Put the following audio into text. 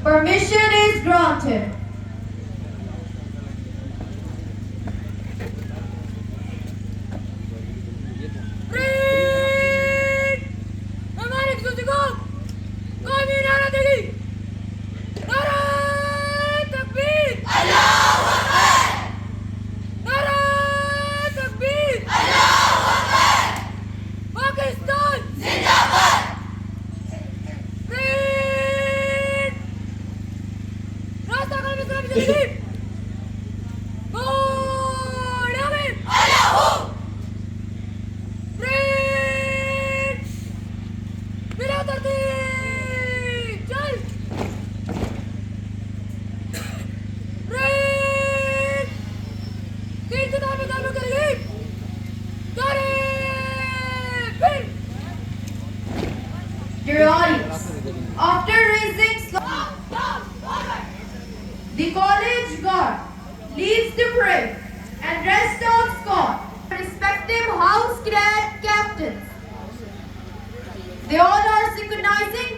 Permission is granted. Dear audience, after raising the college guard leaves the parade and rest of squad, respective house grade captains. They all are synchronizing